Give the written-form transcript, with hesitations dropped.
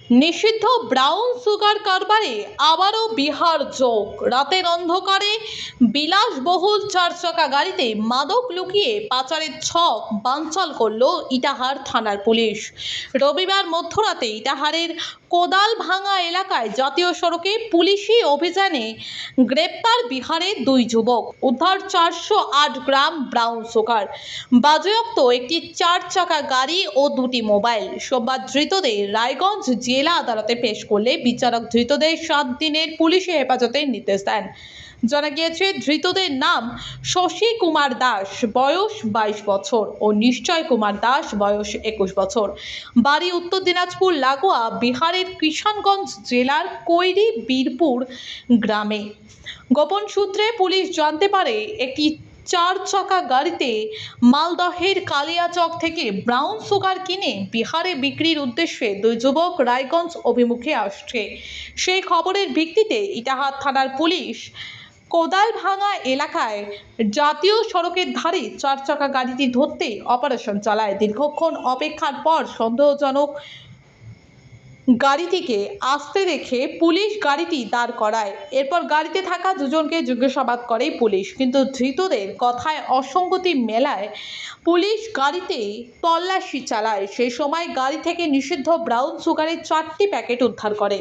নিষিদ্ধ brown sugar কারবারে আবারও বিহার যোগ। রাতের অন্ধকারে বিলাসবহুল চারচাকা গাড়িতে মাদক লুকিয়ে পাচারের ছক বানচাল করল ইটাহার থানার পুলিশ। রবিবার মধ্যরাতে ইটাহারের কোদালভাঙা এলাকায় জাতীয় সড়কে পুলিশি অভিযানে গ্রেপ্তার বিহারের দুই যুবক। উদ্ধার 408 গ্রাম ব্রাউন সুগার, বাজেয়াপ্ত একটি চারচাকা গাড়ি ও দুটি মোবাইল। সোমবার ধৃতদের রায়গঞ্জ জেলা আদালতে পেশ করলে বিচারক ধৃতদের 7 দিনের পুলিশি হেফাজতের নির্দেশ দেন। জানা গিয়েছে, ধৃতদের নাম শশী কুমার দাস, বয়স 22 বছর ও নিশ্চয় কুমার দাস, বয়স 21 বছর। বাড়ি উত্তর দিনাজপুর লাগোয়া বিহারের কিষানগঞ্জ জেলার কৈরি বীরপুর গ্রামে। গোপন সূত্রে পুলিশ জানতে পারে, একটি চারচাকা গাড়িতে মালদহের কালিয়াচক থেকে ব্রাউন সুগার কিনে বিহারে বিক্রির উদ্দেশ্যে দুই যুবক রায়গঞ্জ অভিমুখে আসছে। সেই খবরের ভিত্তিতে ইটাহার থানার পুলিশ কোদালভাঙা এলাকায় জাতীয় সড়কের ধারে চারচাকা গাড়িটি ধরতে অপারেশন চালায়। দীর্ঘক্ষণ অপেক্ষার পর সন্দেহজনক গাড়িটিকে আসতে দেখে পুলিশ গাড়িটি দাঁড় করায়। এরপর গাড়িতে থাকা দুজনকে জিজ্ঞাসাবাদ করে পুলিশ, কিন্তু ধৃতদের কথায় অসঙ্গতি মেলায় পুলিশ গাড়িতে তল্লাশি চালায়। সেই সময় গাড়ি থেকে নিষিদ্ধ ব্রাউন সুগারের 4টি প্যাকেট উদ্ধার করে।